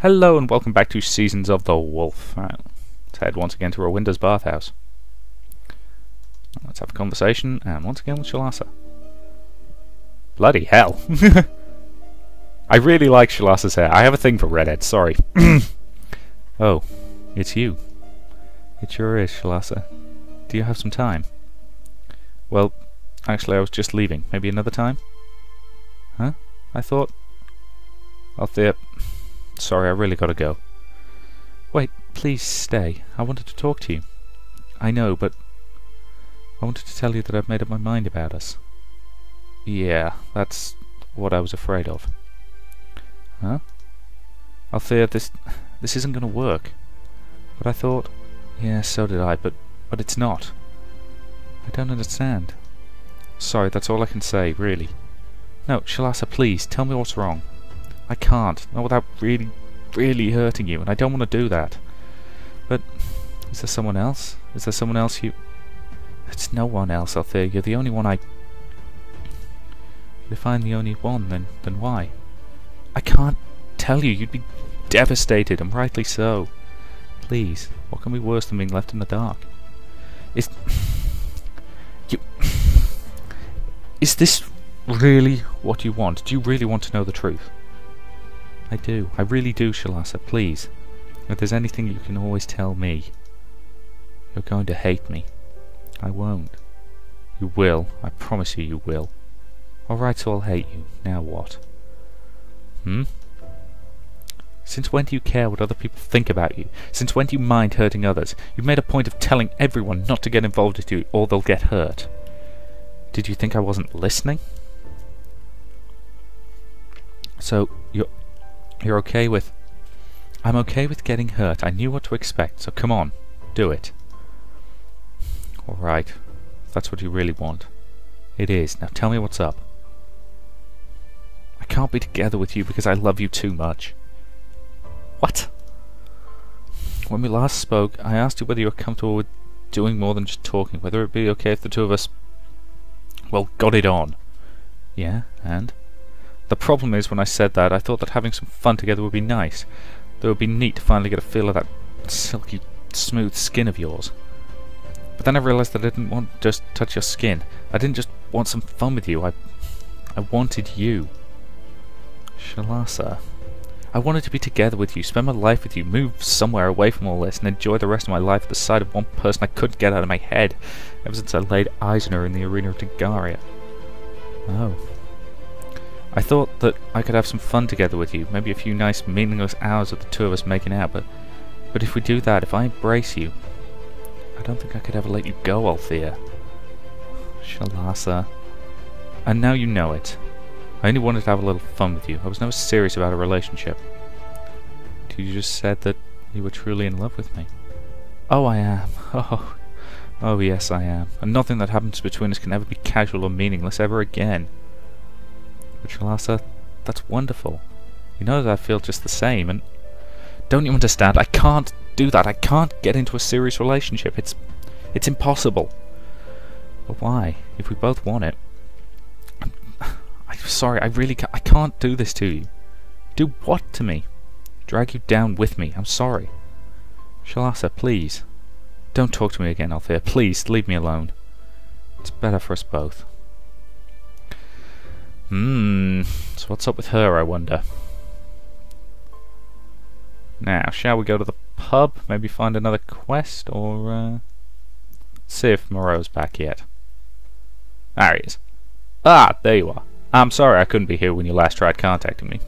Hello and welcome back to Seasons of the Wolf. Let's head once again to Rawinda's bathhouse. Let's have a conversation, and once again with Shalasa. Bloody hell! I really like Shalasa's hair. I have a thing for redheads, sorry. Oh, it's you. It sure is, Shalasa. Do you have some time? Well, actually I was just leaving. Maybe another time? Huh? I thought... Althia... Sorry, I really gotta go. Wait, please stay. I wanted to talk to you. I know, but... I wanted to tell you that I've made up my mind about us. Yeah, that's what I was afraid of. Huh? Althia, this isn't gonna work. But I thought... Yeah, so did I, but it's not. I don't understand. Sorry, that's all I can say, really. No, Shalasa, please, tell me what's wrong. I can't, not without really hurting you, and I don't want to do that. But, is there someone else? Is there someone else you... It's no one else, Althia. You're the only one I... If I'm the only one, then why? I can't tell you. You'd be devastated, and rightly so. Please, what can be worse than being left in the dark? Is this really what you want? Do you really want to know the truth? I do. I really do, Shalasa. Please. If there's anything you can always tell me. You're going to hate me. I won't. You will. I promise you, you will. Alright, so I'll hate you. Now what? Since when do you care what other people think about you? Since when do you mind hurting others? You've made a point of telling everyone not to get involved with you or they'll get hurt. Did you think I wasn't listening? So, you're okay with... I'm okay with getting hurt. I knew what to expect, so come on. Do it. Alright. If that's what you really want. It is. Now tell me what's up. I can't be together with you because I love you too much. What? When we last spoke, I asked you whether you were comfortable with doing more than just talking. Whether it would be okay if the two of us... well, got it on. Yeah, and? The problem is, when I said that, I thought that having some fun together would be nice. That it would be neat to finally get a feel of that silky, smooth skin of yours. But then I realised that I didn't want to just touch your skin. I didn't just want some fun with you. I wanted you. Shalasa. I wanted to be together with you, spend my life with you, move somewhere away from all this, and enjoy the rest of my life at the sight of one person I couldn't get out of my head ever since I laid eyes on her in the arena of Tagaria. Oh. I thought that I could have some fun together with you, maybe a few nice meaningless hours of the two of us making out, but if we do that, if I embrace you, I don't think I could ever let you go, Althia. Shalasa. And now you know it. I only wanted to have a little fun with you. I was never serious about a relationship. You just said that you were truly in love with me. Oh, I am. Oh, yes, I am. And nothing that happens between us can ever be casual or meaningless ever again. But Shalasa, that's wonderful. You know that I feel just the same, and... Don't you understand? I can't do that. I can't get into a serious relationship. It's impossible. But why? If we both want it... I'm sorry, I can't do this to you. Do what to me? Drag you down with me. I'm sorry. Shalasa, please. Don't talk to me again, Althia. Please, leave me alone. It's better for us both. So what's up with her, I wonder? Now, shall we go to the pub? Maybe find another quest, or see if Moreau's back yet. There he is. Ah, there you are. I'm sorry I couldn't be here when you last tried contacting me.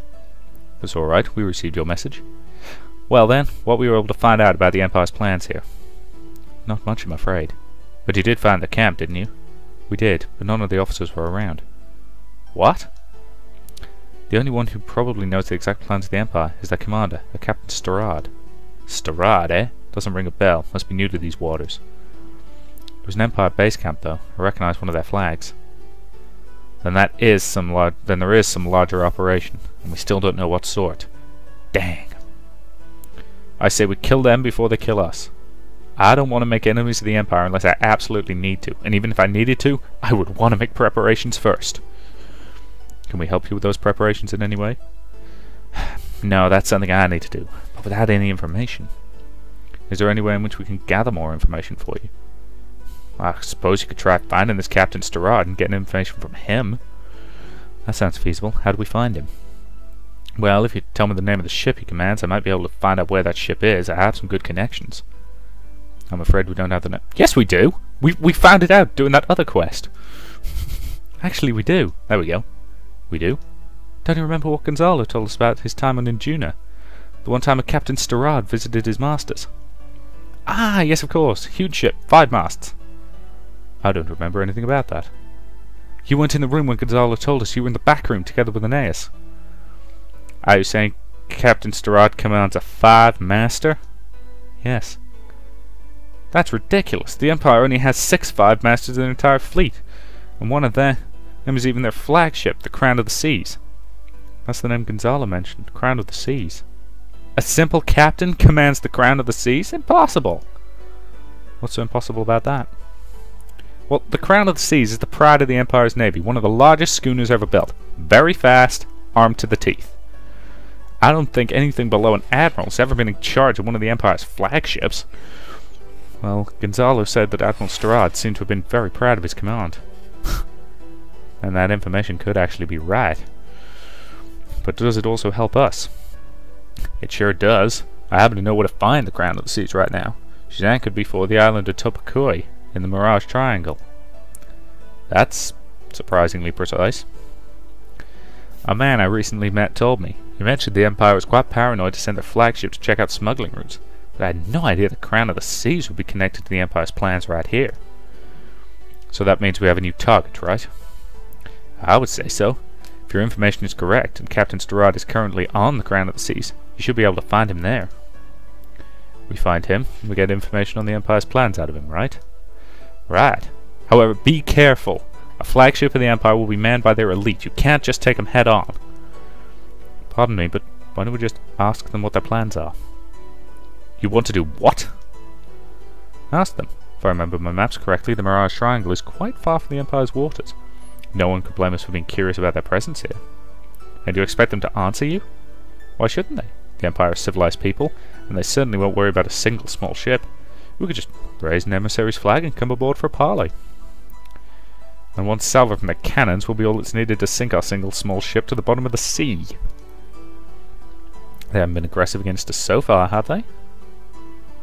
It's alright, we received your message. Well then, what were you able to find out about the Empire's plans here? Not much, I'm afraid. But you did find the camp, didn't you? We did, but none of the officers were around. What? The only one who probably knows the exact plans of the Empire is their commander, a Captain Starad. Starad, eh? Doesn't ring a bell. Must be new to these waters. It was an Empire base camp, though. I recognized one of their flags. Then there is some larger operation, and we still don't know what sort. Dang. I say we kill them before they kill us. I don't want to make enemies of the Empire unless I absolutely need to, and even if I needed to, I would want to make preparations first. Can we help you with those preparations in any way? No, that's something I need to do, but without any information. Is there any way in which we can gather more information for you? I suppose you could try finding this Captain Starrard and getting information from him. That sounds feasible. How do we find him? Well, if you tell me the name of the ship he commands, I might be able to find out where that ship is. I have some good connections. I'm afraid we don't have the name. Yes, we do! We found it out doing that other quest. Actually, we do. There we go. We do. Don't you remember what Gonzalo told us about his time on Injuna? The one time a Captain Starrard visited his masters. Ah, yes, of course. Huge ship. 5 masts. I don't remember anything about that. You weren't in the room when Gonzalo told us. You were in the back room together with Aeneas. Are you saying Captain Starrard commands a 5-master? Yes. That's ridiculous. The Empire only has 6 5-masters in their entire fleet. And one of them is even their flagship, the Crown of the Seas. That's the name Gonzalo mentioned. Crown of the Seas. A simple captain commands the Crown of the Seas? Impossible! What's so impossible about that? Well, the Crown of the Seas is the pride of the Empire's navy, one of the largest schooners ever built. Very fast, armed to the teeth. I don't think anything below an admiral's ever been in charge of one of the Empire's flagships. Well, Gonzalo said that Admiral Starrard seemed to have been very proud of his command. And that information could actually be right. But does it also help us? It sure does. I happen to know where to find the Crown of the Seas right now. She's anchored before the island of Topakoi in the Mirage Triangle. That's surprisingly precise. A man I recently met told me. He mentioned the Empire was quite paranoid to send their flagship to check out smuggling routes, but I had no idea the Crown of the Seas would be connected to the Empire's plans right here. So that means we have a new target, right? I would say so. If your information is correct, and Captain Starrard is currently on the Crown of the Seas, you should be able to find him there. We find him, and we get information on the Empire's plans out of him, right? Right. However, be careful. A flagship of the Empire will be manned by their elite. You can't just take them head on. Pardon me, but why don't we just ask them what their plans are? You want to do what? Ask them. If I remember my maps correctly, the Mirage Triangle is quite far from the Empire's waters. No one could blame us for being curious about their presence here. And do you expect them to answer you? Why shouldn't they? The Empire is civilized people, and they certainly won't worry about a single small ship. We could just raise an emissary's flag and come aboard for a parley. And one salvo from their cannons will be all that's needed to sink our single small ship to the bottom of the sea. They haven't been aggressive against us so far, have they?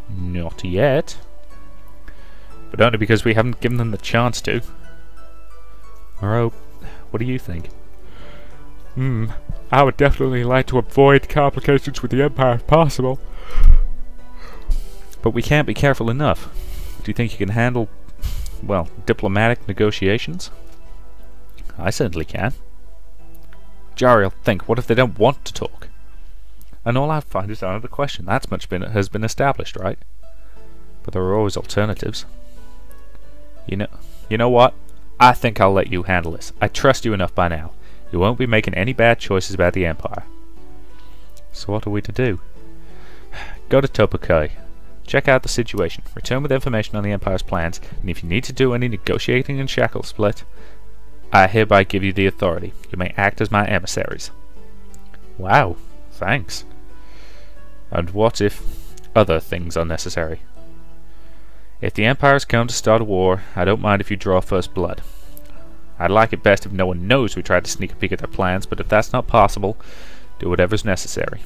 Not yet. But only because we haven't given them the chance to. Moreau, what do you think? I would definitely like to avoid complications with the Empire if possible. But we can't be careful enough. Do you think you can handle, well, diplomatic negotiations? I certainly can. Jariel, think, what if they don't want to talk? And all I find is out of the question. That's much has been established, right? But there are always alternatives. You know what? I think I'll let you handle this. I trust you enough by now. You won't be making any bad choices about the Empire. So what are we to do? Go to Topakoi. Check out the situation. Return with information on the Empire's plans, and if you need to do any negotiating in Shackle Split, I hereby give you the authority. You may act as my emissaries. Wow, thanks. And what if other things are necessary? If the Empire's come to start a war, I don't mind if you draw first blood. I'd like it best if no one knows we tried to sneak a peek at their plans, but if that's not possible, do whatever's necessary.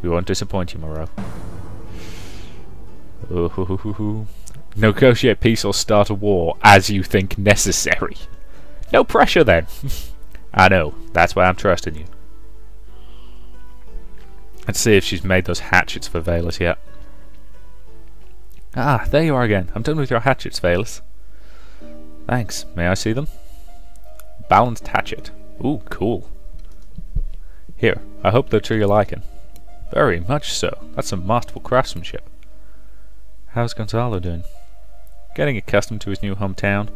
We won't disappoint you, Moreau. Negotiate peace or start a war as you think necessary. No pressure then. I know, that's why I'm trusting you. Let's see if she's made those hatchets for Valus yet. Ah, there you are again. I'm done with your hatchets, Valus. Thanks. May I see them? Balanced hatchet. Ooh, cool. Here, I hope they're to your liking. Very much so. That's some masterful craftsmanship. How's Gonzalo doing? Getting accustomed to his new hometown.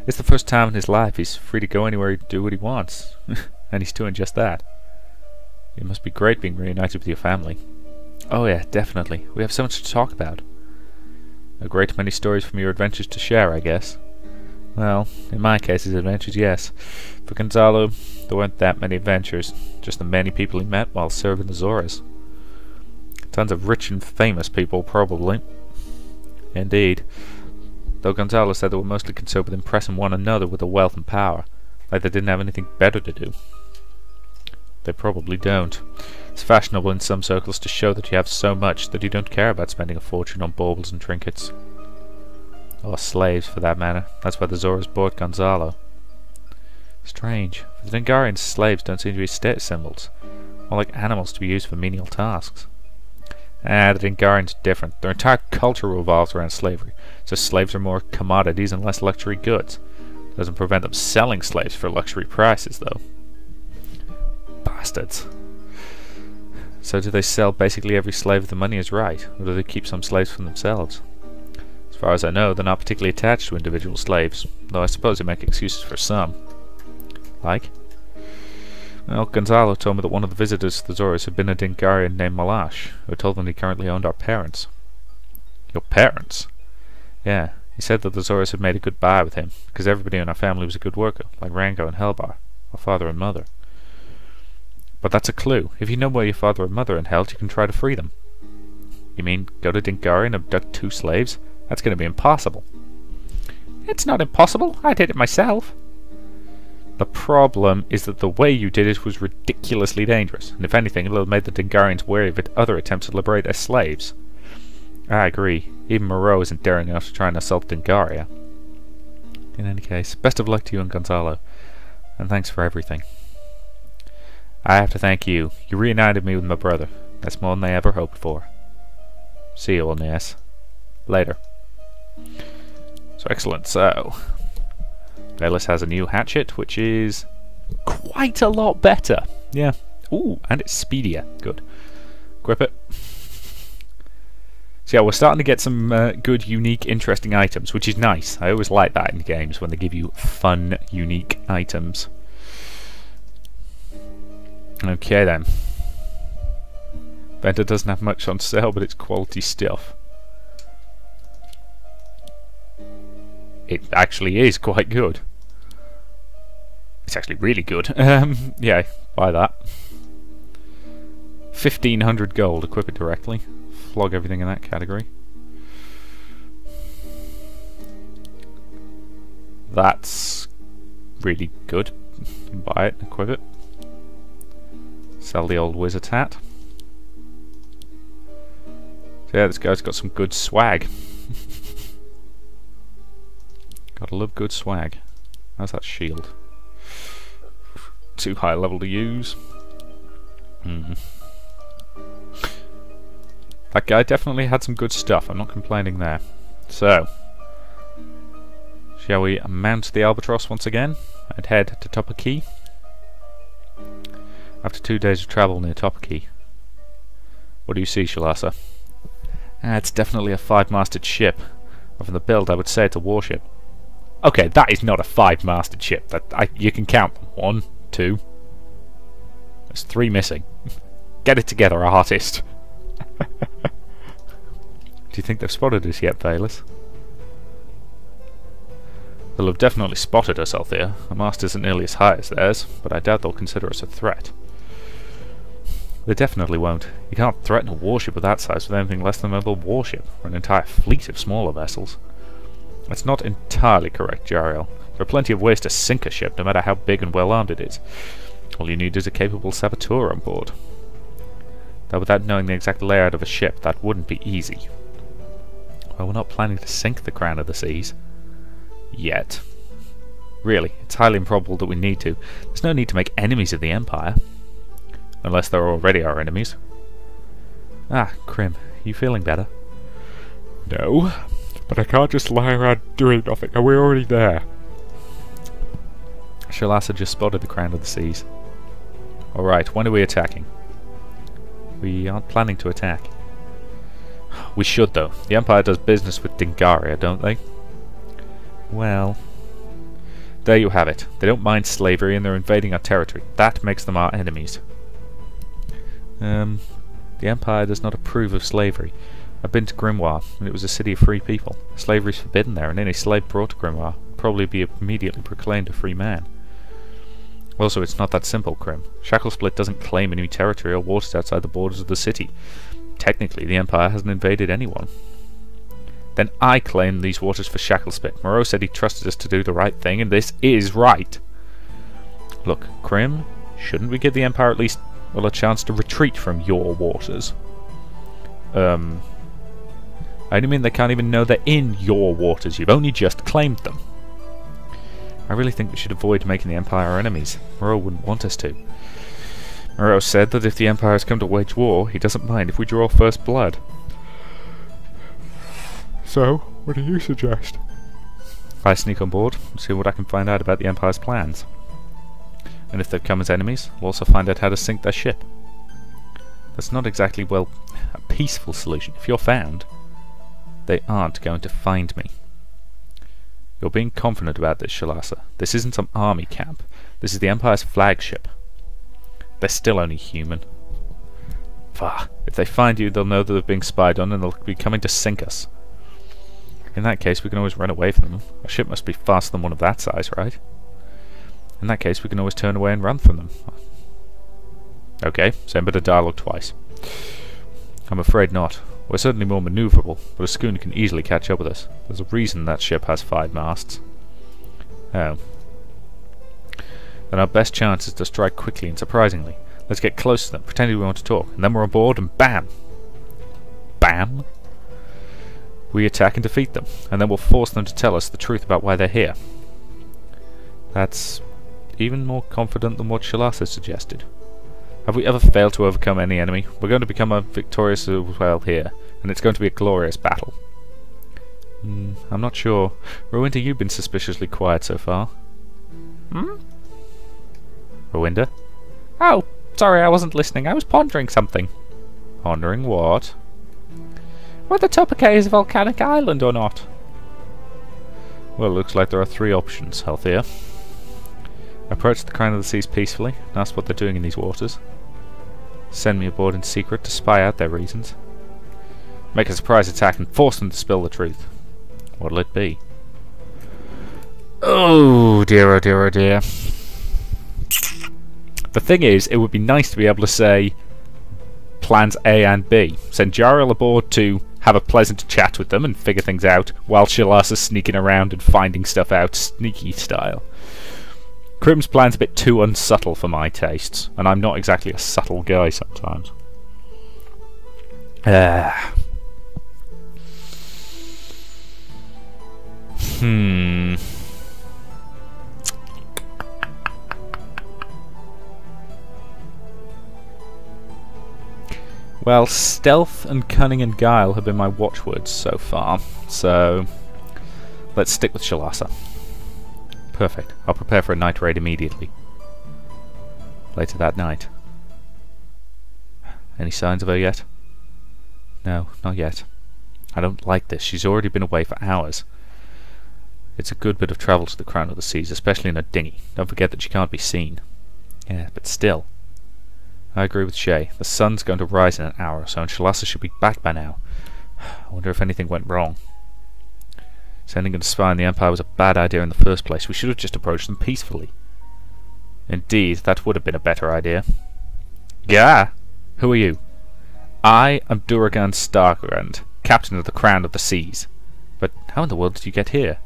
It's the first time in his life he's free to go anywhere and do what he wants. And he's doing just that. It must be great being reunited with your family. Oh yeah, definitely. We have so much to talk about. A great many stories from your adventures to share, I guess. Well, in my case, his adventures, yes. For Gonzalo, there weren't that many adventures, just the many people he met while serving the Azores. Tons of rich and famous people, probably. Indeed. Though Gonzalo said they were mostly concerned with impressing one another with their wealth and power, like they didn't have anything better to do. They probably don't. It's fashionable in some circles to show that you have so much that you don't care about spending a fortune on baubles and trinkets. Or slaves, for that matter. That's why the Azores bought Gonzalo. Strange. For the Dingarians, slaves don't seem to be status symbols, more like animals to be used for menial tasks. The Dingarians are different. Their entire culture revolves around slavery, so slaves are more commodities and less luxury goods. Doesn't prevent them selling slaves for luxury prices, though. Bastards. So do they sell basically every slave if the money is right, or do they keep some slaves for themselves? As far as I know, they're not particularly attached to individual slaves, though I suppose they make excuses for some. Like? Well, Gonzalo told me that one of the visitors to the Azores had been a Dingarian named Malash, who told them he currently owned our parents. Your parents? Yeah, he said that the Azores had made a good buy with him, because everybody in our family was a good worker, like Rango and Helbar, our father and mother. But that's a clue. If you know where your father and mother are held, you can try to free them. You mean go to Dingaria and abduct 2 slaves? That's going to be impossible. It's not impossible. I did it myself. The problem is that the way you did it was ridiculously dangerous, and if anything, it'll have made the Dingarians wary of other attempts to liberate their slaves. I agree. Even Moreau isn't daring enough to try and assault Dingaria. In any case, best of luck to you and Gonzalo, and thanks for everything. I have to thank you. You reunited me with my brother. That's more than I ever hoped for. See you, old Ness. Later. So excellent. So, Bayless has a new hatchet, which is quite a lot better. Yeah. Ooh, and it's speedier. Good. Equip it. So yeah, we're starting to get some good, unique, interesting items, which is nice. I always like that in games, when they give you fun, unique items. Okay then. Vendor doesn't have much on sale, but it's quality stuff. It actually is quite good. It's actually really good. Yeah, buy that. 1500 gold, equip it directly. Flog everything in that category. That's really good. Buy it, equip it. Sell the old wizard's hat. So yeah, this guy's got some good swag. Gotta love good swag. How's that shield? Too high level to use. That guy definitely had some good stuff, I'm not complaining there. So, shall we mount the Albatross once again and head to Topaki? After 2 days of travel near Topaki. What do you see, Shalasa? It's definitely a 5-masted ship. Or from the build, I would say it's a warship. Okay, that is not a 5-masted ship. You can count them. 1, 2. There's 3 missing. Get it together, artist. Do you think they've spotted us yet, Bayless? They'll have definitely spotted us, Althia. Our mast isn't nearly as high as theirs, but I doubt they'll consider us a threat. They definitely won't. You can't threaten a warship of that size with anything less than a mobile warship, or an entire fleet of smaller vessels. That's not entirely correct, Jariel. There are plenty of ways to sink a ship, no matter how big and well armed it is. All you need is a capable saboteur on board. Though without knowing the exact layout of a ship, that wouldn't be easy. Well, we're not planning to sink the Crown of the Seas. Yet. Really, it's highly improbable that we need to. There's no need to make enemies of the Empire. Unless they're already our enemies. Ah, Krim, you feeling better? No, but I can't just lie around doing nothing, and we're already there. Shalasa just spotted the Crown of the Seas. Alright, when are we attacking? We aren't planning to attack. We should, though. The Empire does business with Dingaria, don't they? Well, there you have it. They don't mind slavery and they're invading our territory. That makes them our enemies. The Empire does not approve of slavery. I've been to Grimoire, and it was a city of free people. Slavery is forbidden there, and any slave brought to Grimoire would probably be immediately proclaimed a free man. Also, it's not that simple, Krim. Shacklesplit doesn't claim any territory or waters outside the borders of the city. Technically, the Empire hasn't invaded anyone. Then I claim these waters for Shacklesplit. Moreau said he trusted us to do the right thing, and this is right. Look, Krim, shouldn't we give the Empire at least, well, a chance to retreat from your waters? I don't mean they can't even know they're in your waters. You've only just claimed them. I really think we should avoid making the Empire our enemies. Moreau wouldn't want us to. Moreau said that if the Empire has come to wage war, he doesn't mind if we draw first blood. So, what do you suggest? I sneak on board and see what I can find out about the Empire's plans. And if they've come as enemies, we'll also find out how to sink their ship. That's not exactly, well, a peaceful solution. If you're found, they aren't going to find me. You're being confident about this, Shalasa. This isn't some army camp. This is the Empire's flagship. They're still only human. Bah, if they find you, they'll know that they're being spied on and they'll be coming to sink us. In that case, we can always run away from them. A ship must be faster than one of that size, right? In that case, we can always turn away and run from them. Okay, same bit of dialogue twice. I'm afraid not. We're certainly more maneuverable, but a schooner can easily catch up with us. There's a reason that ship has 5 masts. Oh. Then our best chance is to strike quickly and surprisingly. Let's get close to them, pretending we want to talk, and then we're on board and BAM! BAM! We attack and defeat them, and then we'll force them to tell us the truth about why they're here. That's even more confident than what Shalasa suggested. Have we ever failed to overcome any enemy? We're going to become victorious as well here, and it's going to be a glorious battle. I'm not sure. Rowinda, you've been suspiciously quiet so far. Rowinda? Oh, sorry, I wasn't listening. I was pondering something. Pondering what? Whether Topeka is a volcanic island or not. Well, it looks like there are 3 options, Althia. Approach the Crown of the Seas peacefully and ask what they're doing in these waters. Send me aboard in secret to spy out their reasons. Make a surprise attack and force them to spill the truth. What'll it be? Oh dear, oh dear, oh dear. The thing is, it would be nice to be able to say plans A and B. Send Jariel aboard to have a pleasant chat with them and figure things out, while Shalasa's sneaking around and finding stuff out sneaky style. Krim's plan's a bit too unsubtle for my tastes, and I'm not exactly a subtle guy sometimes. Well, stealth and cunning and guile have been my watchwords so far, so let's stick with Shalasa. Perfect. I'll prepare for a night raid immediately. Later that night. Any signs of her yet? No, not yet. I don't like this. She's already been away for hours. It's a good bit of travel to the Crown of the Seas, especially in a dinghy. Don't forget that she can't be seen. Yeah, but still. I agree with Shay. The sun's going to rise in an hour or so, and Shalasa should be back by now. I wonder if anything went wrong. Sending a spy on the Empire was a bad idea in the first place. We should have just approached them peacefully. Indeed, that would have been a better idea. Gah! Who are you? I am Duragan Stargrand, Captain of the Crown of the Seas. But how in the world did you get here?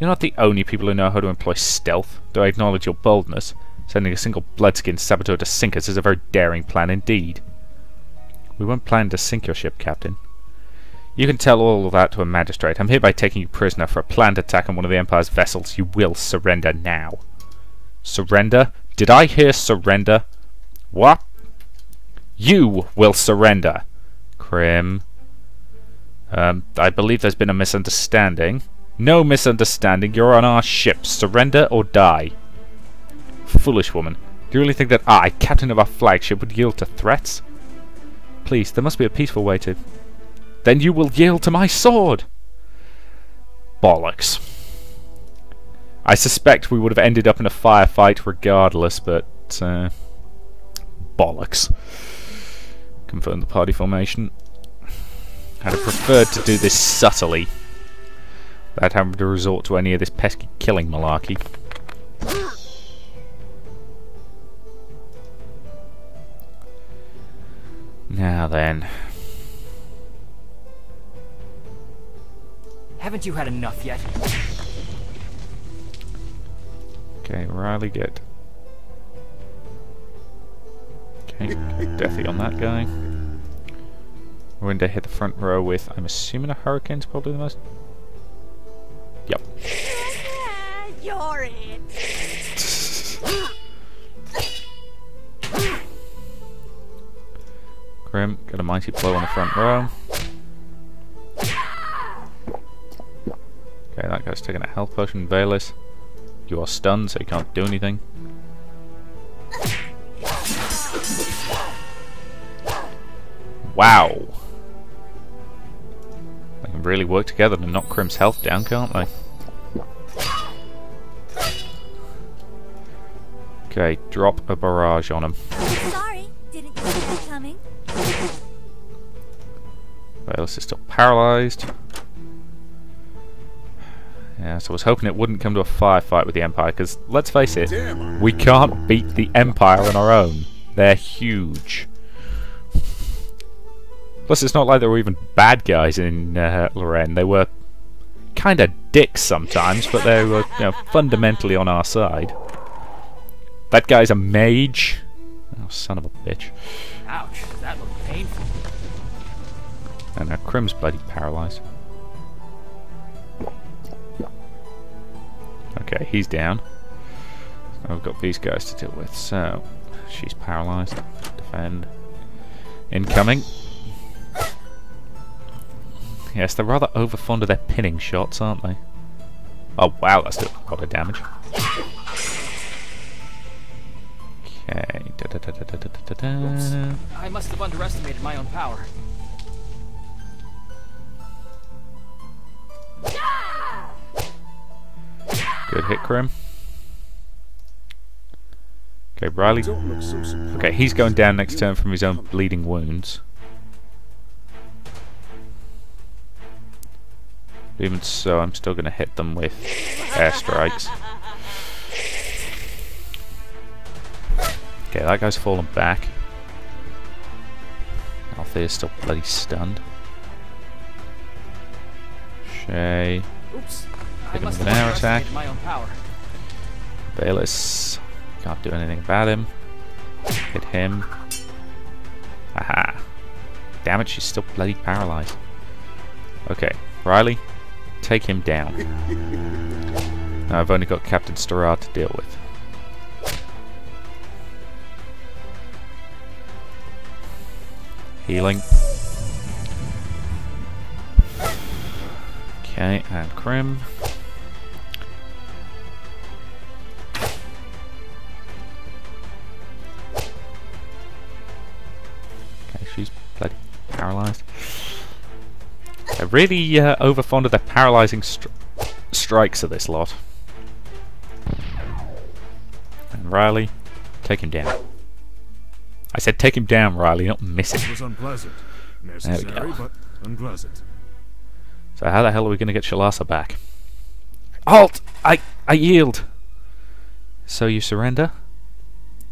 You're not the only people who know how to employ stealth, though I acknowledge your boldness. Sending a single blood-skinned saboteur to sink us is a very daring plan indeed. We weren't planning to sink your ship, Captain. You can tell all of that to a magistrate. I'm hereby taking you prisoner for a planned attack on one of the Empire's vessels. You will surrender now. Surrender? Did I hear surrender? What? You will surrender. Krim. I believe there's been a misunderstanding. No misunderstanding. You're on our ship. Surrender or die. Foolish woman. Do you really think that I, captain of our flagship, would yield to threats? Please, there must be a peaceful way to... Then you will yield to my sword! Bollocks. I suspect we would have ended up in a firefight regardless, but... bollocks. Confirm the party formation. I'd have preferred to do this subtly. without having to resort to any of this pesky killing malarkey. Now then. Haven't you had enough yet? Okay, Riley, get. Okay, deathy on that guy. We're going to hit the front row with, I'm assuming a hurricane's probably the most. Yep. You're it. Grim, got a mighty blow on the front row. Okay, that guy's taking a health potion. Bayless, you are stunned, so you can't do anything. Wow! They can really work together to knock Grim's health down, can't they? Okay, drop a barrage on him. Sorry, didn't you see that coming? Bayless is still paralysed. Yeah, so I was hoping it wouldn't come to a firefight with the Empire, because, let's face it, we can't beat the Empire on our own. They're huge. Plus, it's not like they were even bad guys in Lorraine. They were kind of dicks sometimes, but they were, you know, fundamentally on our side. That guy's a mage. Oh, son of a bitch. Ouch, that looked painful. And now Crim's bloody paralysed. Okay, he's down. So we've got these guys to deal with. So, she's paralysed. Defend. Incoming. Yes, they're rather over fond of their pinning shots, aren't they? Oh wow, that's still a lot of damage. Okay. Oops. I must have underestimated my own power. Good hit, Grim. Okay, Riley. Okay, he's going down next turn from his own bleeding wounds. Even so, I'm still going to hit them with airstrikes. Okay, that guy's fallen back. Althia's still bloody stunned. Shay. Oops. Hit him with an air attack. My own power. Bayless. Can't do anything about him. Hit him. Aha. Damn it, she's still bloody paralysed. Okay, Riley. Take him down. Now I've only got Captain Starrard to deal with. Healing. Okay, and Crim. Okay, she's bloody paralysed. They're really over fond of their paralysing strikes of this lot. And Riley, take him down. I said take him down, Riley, not miss him. It was unpleasant. Necessary, but unpleasant. So how the hell are we going to get Shalasa back? Halt! I yield! So you surrender?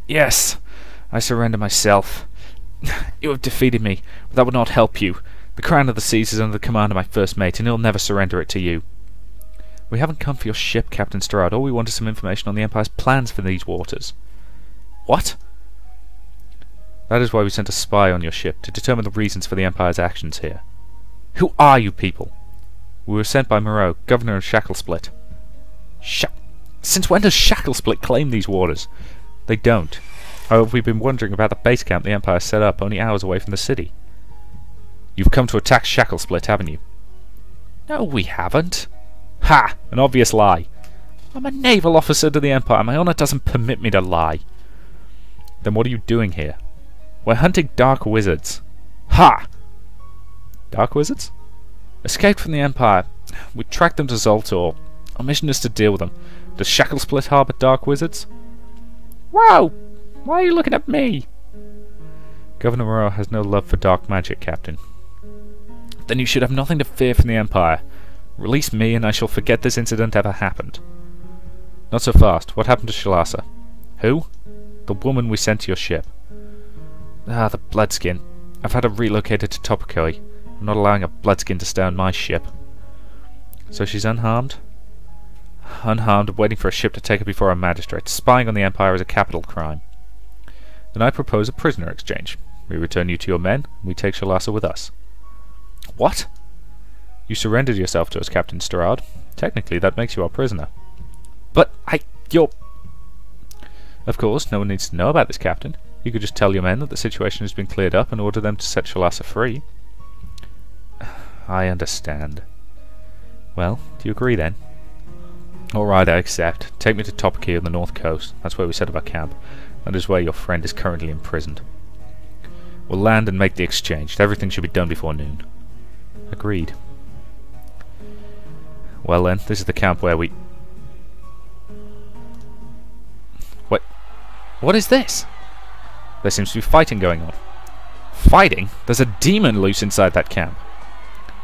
Yes, I surrender myself. You have defeated me, but that would not help you. The crown of the seas is under the command of my first mate, and he'll never surrender it to you. We haven't come for your ship, Captain Starrard. All we want is some information on the Empire's plans for these waters. What? That is why we sent a spy on your ship, to determine the reasons for the Empire's actions here. Who are you people? We were sent by Moreau, Governor of Shacklesplit. Since when does Shacklesplit claim these waters? They don't. However, we've been wondering about the base camp the Empire set up only hours away from the city. You've come to attack Shacklesplit, haven't you? No, we haven't. Ha! An obvious lie. I'm a naval officer to the Empire. My honour doesn't permit me to lie. Then what are you doing here? We're hunting dark wizards. Ha! Dark wizards? Escaped from the Empire. We tracked them to Zoltor. Our mission is to deal with them. Does Shacklesplit harbour dark wizards? Wow! Why are you looking at me? Governor Moreau has no love for dark magic, Captain. Then you should have nothing to fear from the Empire. Release me and I shall forget this incident ever happened. Not so fast. What happened to Shalasa? Who? The woman we sent to your ship. Ah, the Bloodskin. I've had her relocated to Topokoi. I'm not allowing a Bloodskin to stay on my ship. So she's unharmed? Unharmed, waiting for a ship to take her before a magistrate. Spying on the Empire is a capital crime. Then I propose a prisoner exchange. We return you to your men, and we take Shalasa with us. What? You surrendered yourself to us, Captain Stirard. Technically, that makes you our prisoner. But you're... Of course, no one needs to know about this, Captain. You could just tell your men that the situation has been cleared up and order them to set Shalasa free. I understand. Well, do you agree then? Alright, I accept. Take me to Topokoi on the north coast. That's where we set up our camp. That is where your friend is currently imprisoned. We'll land and make the exchange. Everything should be done before noon. Agreed. Well then, this is the camp where we... What is this? There seems to be fighting going on. Fighting? There's a demon loose inside that camp.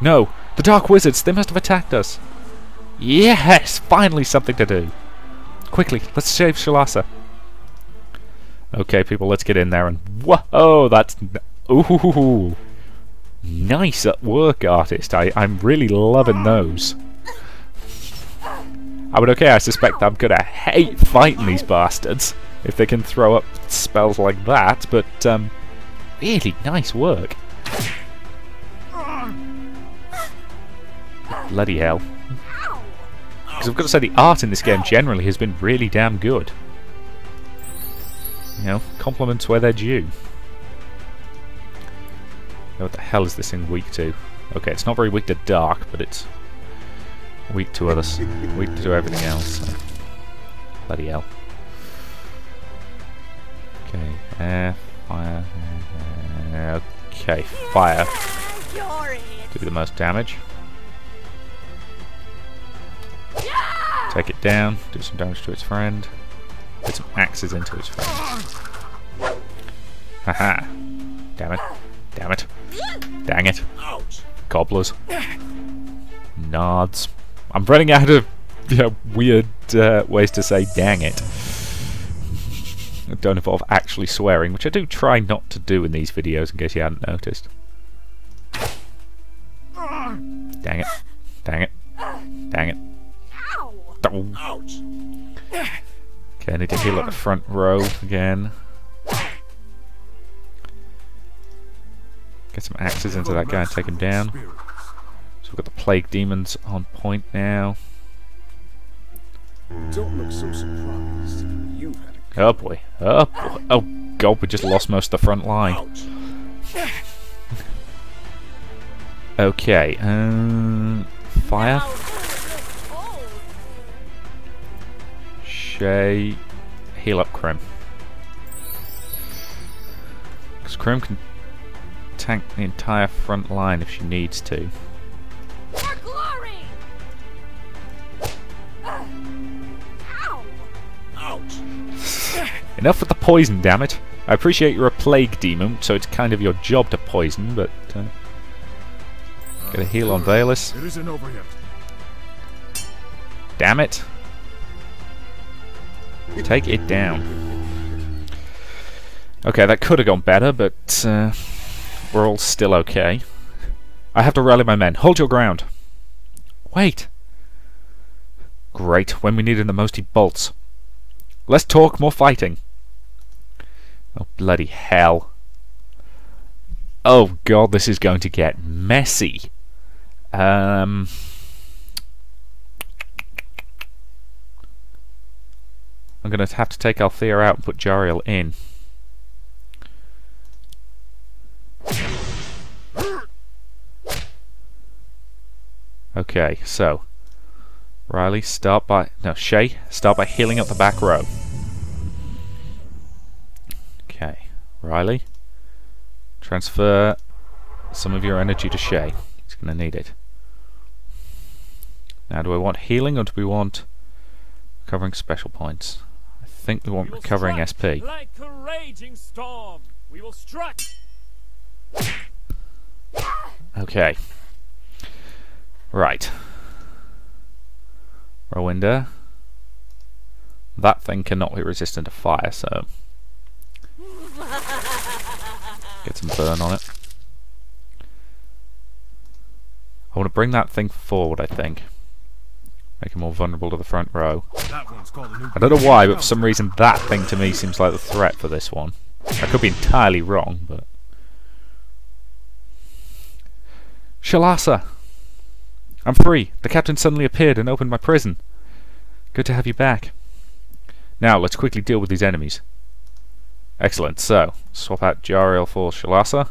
No, the Dark Wizards, they must have attacked us. Yes, finally something to do. Quickly, let's save Shalasa. Okay, people, let's get in there and... Whoa, that's... Ooh, nice work, artist. I'm really loving those. I mean, okay, I suspect I'm gonna hate fighting these bastards if they can throw up spells like that, but really nice work. Bloody hell. Because I've got to say, the art in this game generally has been really damn good. You know, compliments where they're due. What the hell is this thing weak to? Okay, it's not very weak to dark, but it's weak to others. Weak to everything else. So. Bloody hell. Okay, fire. Okay, fire. Do the most damage. Take it down, do some damage to its friend. Put some axes into its friend. Haha. Damn it. Damn it. Dang it. Gobblers. Nards. I'm running out of weird ways to say dang it. That don't involve actually swearing, which I do try not to do in these videos in case you hadn't noticed. Dang it. Dang it. Dang it. Ouch. Okay, I need to heal up the front row again. Get some axes into that guy and take him down. So we've got the plague demons on point now. Don't look so surprised. You've had a... Oh boy. Oh boy. Oh god, we just lost most of the front line. Okay, fire. Shay, heal up Krim. Because Krim can tank the entire front line if she needs to. For glory! Ow! Ouch! Enough with the poison, damn it! I appreciate you're a plague demon, so it's kind of your job to poison, but get a heal on Valus. It isn't over yet. Damn it! Take it down. Okay, that could have gone better, but we're all still okay. I have to rally my men. Hold your ground. Wait. Great. When we need him the most, he bolts. Less talk, more fighting. Oh, bloody hell. Oh, God, this is going to get messy. I'm going to have to take Althia out and put Jariel in. Okay, so Riley, start by healing up the back row. Okay, Riley, transfer some of your energy to Shay. He's going to need it. Now, do I want healing or do we want recovering special points? I think we want recovering SP. Like a raging storm, we will strike. Okay. Right. Rowinda. That thing cannot be resistant to fire, so get some burn on it. I want to bring that thing forward, I think. Make it more vulnerable to the front row. That one's called a new I don't know why, but for some reason that thing to me seems like the threat for this one. I could be entirely wrong, but... Shalasa! I'm free! The captain suddenly appeared and opened my prison. Good to have you back. Now, let's quickly deal with these enemies. Excellent, so, swap out Jariel for Shalasa.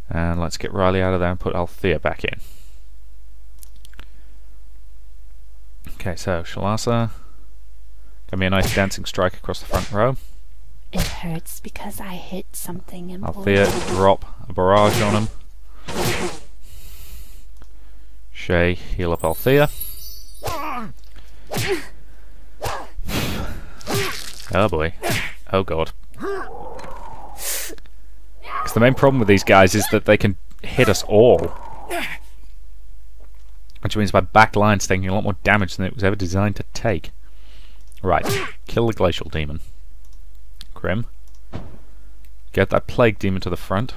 And let's get Riley out of there and put Althia back in. Okay, so Shalasa, give me a nice dancing strike across the front row. It hurts because I hit something important. Althea, drop a barrage on him. Shay, heal up Althea. Oh boy. Oh god. Because the main problem with these guys is that they can hit us all. Which means my back line's taking a lot more damage than it was ever designed to take. Right, kill the glacial demon. Grim. Get that plague demon to the front.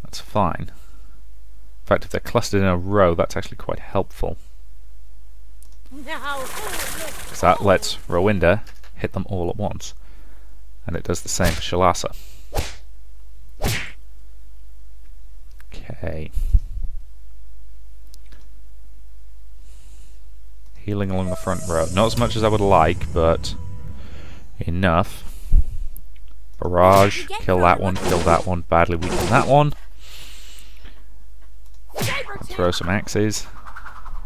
That's fine. In fact, if they're clustered in a row, that's actually quite helpful. Because that lets Rowinda hit them all at once. And it does the same for Shalasa. Okay. Healing along the front row. Not as much as I would like, but enough. Barrage, kill that one, badly weaken that one. And throw some axes.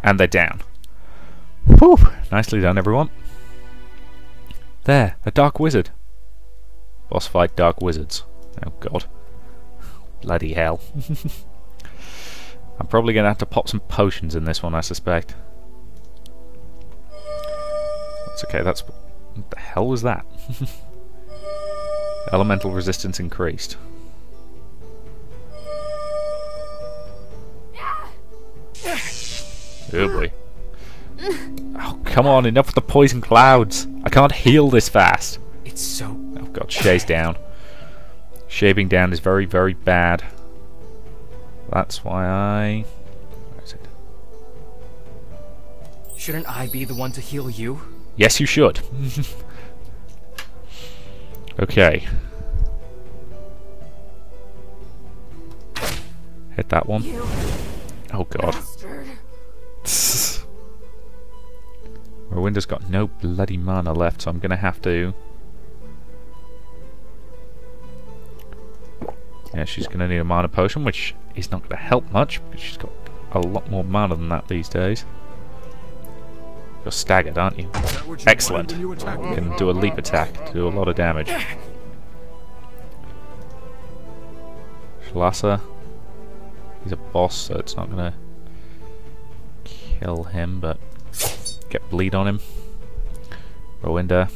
And they're down. Whew! Nicely done, everyone. There, a dark wizard. Boss fight dark wizards. Oh god. Bloody hell. I'm probably going to have to pop some potions in this one, I suspect. That's okay, that's... What the hell was that? Elemental resistance increased. Oh boy. Oh, come on, enough with the poison clouds. I can't heal this fast. It's so... Oh god, Shay's down. Shaving down is very, very bad. That's why I... Where is it? Shouldn't I be the one to heal you? Yes, you should. Okay. Hit that one. Oh god. Rowinda's got no bloody mana left, so I'm gonna have to... Yeah, she's gonna need a mana potion, which is not gonna help much, because she's got a lot more mana than that these days. You're staggered, aren't you? Excellent. You can do a leap attack to do a lot of damage. Shalasa. He's a boss, so it's not gonna kill him, but get bleed on him. Rowinda.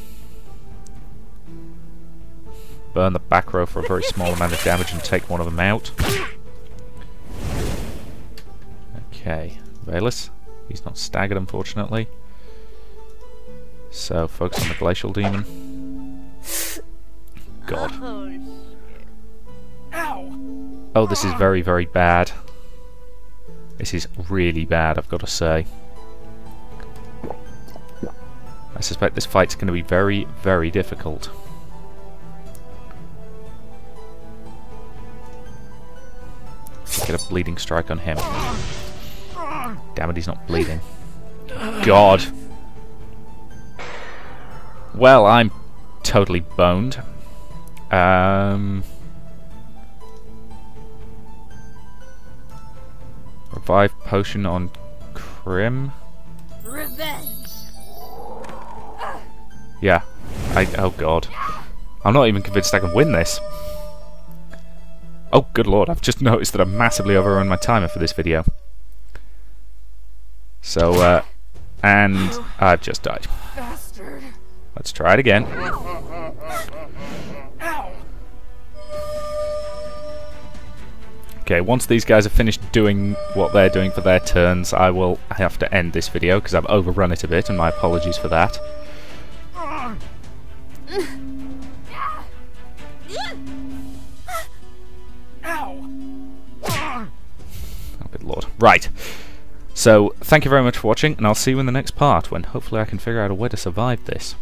Burn the back row for a very small amount of damage and take one of them out. Okay, Valus. He's not staggered, unfortunately. So, focus on the glacial demon. God. Oh, this is very, very bad. This is really bad, I've got to say. I suspect this fight's going to be very, very difficult. Get a bleeding strike on him. Damn it, he's not bleeding. God. Well, I'm totally boned. Revive potion on Krim. Revenge. Yeah. Oh god. I'm not even convinced I can win this. Oh, good lord, I've just noticed that I've massively overrun my timer for this video. So, and I've just died. Bastard. Let's try it again. Okay, once these guys have finished doing what they're doing for their turns, I will have to end this video because I've overrun it a bit, and my apologies for that. Oh, good lord. Right. So, thank you very much for watching, and I'll see you in the next part, when hopefully I can figure out a way to survive this.